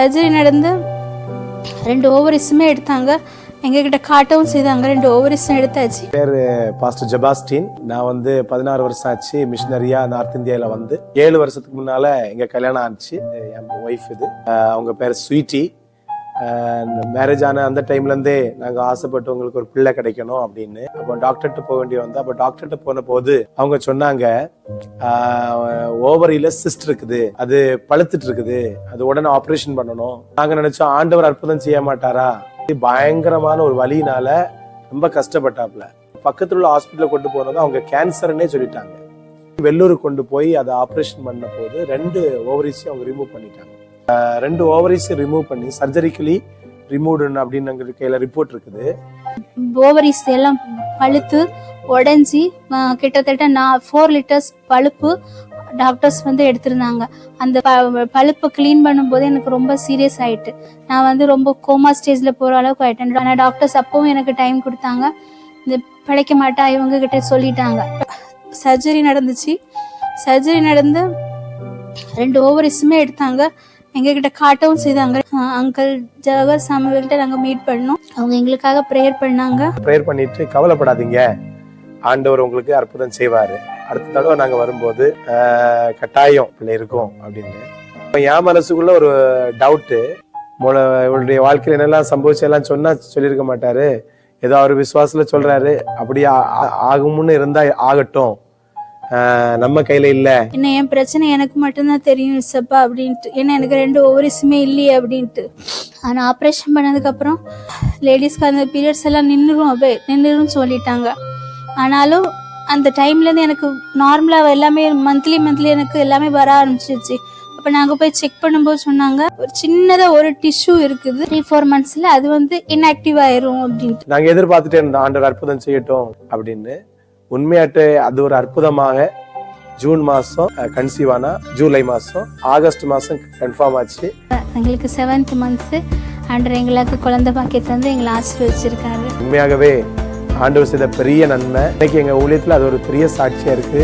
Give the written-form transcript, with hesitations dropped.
Surgery நடந்து 2 ஓவரிஸுமே எடுத்தாங்க. எங்ககிட்ட காட்டவும் செய்தாங்க. 2 ஓவரிஸும் எடுத்தாச்சு. பேர் பாஸ்டர் ஜெபாஸ்டின். நான் வந்து 16 வருஷம் ஆச்சு மிஷனரியா நார்த் இந்தியாவில் வந்து 7 வருஷத்துக்கு முன்னால எங்க கல்யாணம் ஆச்சு. என் ஒய்ஃப் இது. அவங்க பேர் ஸ்வீட்டி. மேரேஜ் ஆன அந்த டைம்ல இருந்தே நாங்க ஆசைப்பட்டு உங்களுக்கு ஒரு பிள்ளை கிடைக்கணும் அப்படின்னு. அப்போ டாக்டர்கிட்ட போக வேண்டிய வந்து அப்போ டாக்டர்கிட்ட போன போது அவங்க சொன்னாங்க ஓவரியில சிஸ்ட் இருக்குது, அது பழுத்துட்டு இருக்குது, அது உடனே ஆபரேஷன் பண்ணணும். நாங்க நினைச்சோம் ஆண்டவர் அற்புதம் செய்ய மாட்டாரா. பயங்கரமான ஒரு வலியினால ரொம்ப கஷ்டப்பட்டாப்ல. பக்கத்துல உள்ள ஹாஸ்பிட்டல கொண்டு போனது அவங்க கேன்சர்னே சொல்லிட்டாங்க. வெள்ளூருக்கு கொண்டு போய் அதை ஆபரேஷன் பண்ண போது 2 ஓவரிஸையும் அவங்க ரிமூவ் பண்ணிட்டாங்க. 2 ஓவரிஸையும் ரிமூவ் பண்ணி சர்ஜரிக்கலி ரிமூவ்டு அப்படின்னு கையில ரிப்போர்ட் இருக்குது. ஓவரிஸ் எல்லாம் பழுத்து உடஞ்சி கிட்டத்தட்ட 4 லிட்டர்ஸ் பழுப்பு டாக்டர்ஸ் வந்து எடுத்திருந்தாங்க. அந்த பழுப்பை கிளீன் பண்ணும்போது எனக்கு ரொம்ப சீரியஸ் ஆயிட்டு. நான் வந்து ரொம்ப கோமா ஸ்டேஜ்ல போற அளவுக்கு ஆயிட்டேன். ஆனால் டாக்டர்ஸ் அப்பவும் எனக்கு டைம் கொடுத்தாங்க. இந்த பிழைக்க மாட்டா இவங்க கிட்ட சொல்லிட்டாங்க. சர்ஜரி நடந்துச்சு. சர்ஜரி நடந்து 2 ஓவரிஸுமே எடுத்தாங்க. எங்ககிட்ட காட்டவும் செய்தாங்க. அங்கிள் ஜவஹர் சாமுவேல்கிட்ட நாங்க மீட் பண்ணோம். அவங்க எங்களுக்காக ப்ரேயர் பண்ணாங்க. ப்ரேயர் பண்ணிட்டு கவலைப்படாதீங்க, ஆண்டவர் உங்களுக்கு அற்புதம் செய்வாரு, அடுத்த தடவை நாங்க வரும்போது கட்டாயம் பிள்ளை இருக்கும் அப்படின்னு. என் மனசுக்குள்ள ஒரு டவுட்டு, இவருடைய வாழ்க்கையில என்னெல்லாம் சம்பவிச்செல்லாம் சொன்னா சொல்லியிருக்க மாட்டாரு. ஏதோ அவர் விசுவாசத்துல சொல்றாரு, அப்படியே ஆகும்னு இருந்தா ஆகட்டும், நம்ம கையில இல்ல. என்ன என் பிரச்சனை எனக்கு மட்டும்தான் தெரியும் இசப்பா அப்படின்ட்டு. ஏன்னா எனக்கு 2 ஓவரிஸுமே இல்லையே அப்படின்ட்டு. ஆனா ஆப்ரேஷன் பண்ணதுக்கு அப்புறம் லேடிஸ்க்கு அந்த பீரியட்ஸ் எல்லாம் நின்றுரும் சொல்லிட்டாங்க. ஆனாலும் அந்த டைம்ல இருந்து எனக்கு நார்மலா எல்லாமே மந்த்லி எனக்கு எல்லாமே வர ஆரம்பிச்சிருச்சு. அப்ப நாங்க போய் செக் பண்ணும்போது சொன்னாங்க ஒரு சின்னதா ஒரு டிஷ்யூ இருக்குது, 3-4 மந்த்ஸ்ல அது வந்து இன்ஆக்டிவ் ஆயிரும் அப்படின்ட்டு. நாங்க எதிர்பார்த்துட்டே இருந்தோம் ஆண்டவர் அற்புதம் செய்யட்டும் அப்படின்னு. உண்மையாட்டு அது ஒரு அற்புதமாக ஜூன் மாசம் கன்சீவ் ஆனா, ஜூலை மாசம், ஆகஸ்ட் மாசம் கன்ஃபார்ம் ஆச்சு. எங்களுக்கு 7th மந்த்ஸ் ஆண்டவர் எங்களுக்கு குழந்தை பாக்கியத்தை வந்து எங்களை ஆசீர்வதிச்சிருக்காரு. உண்மையாகவே ஆண்டவர் செய்த பெரிய நன்மை. இன்னைக்கு எங்க ஊழியத்துல அது ஒரு பெரிய சாட்சியா இருக்கு.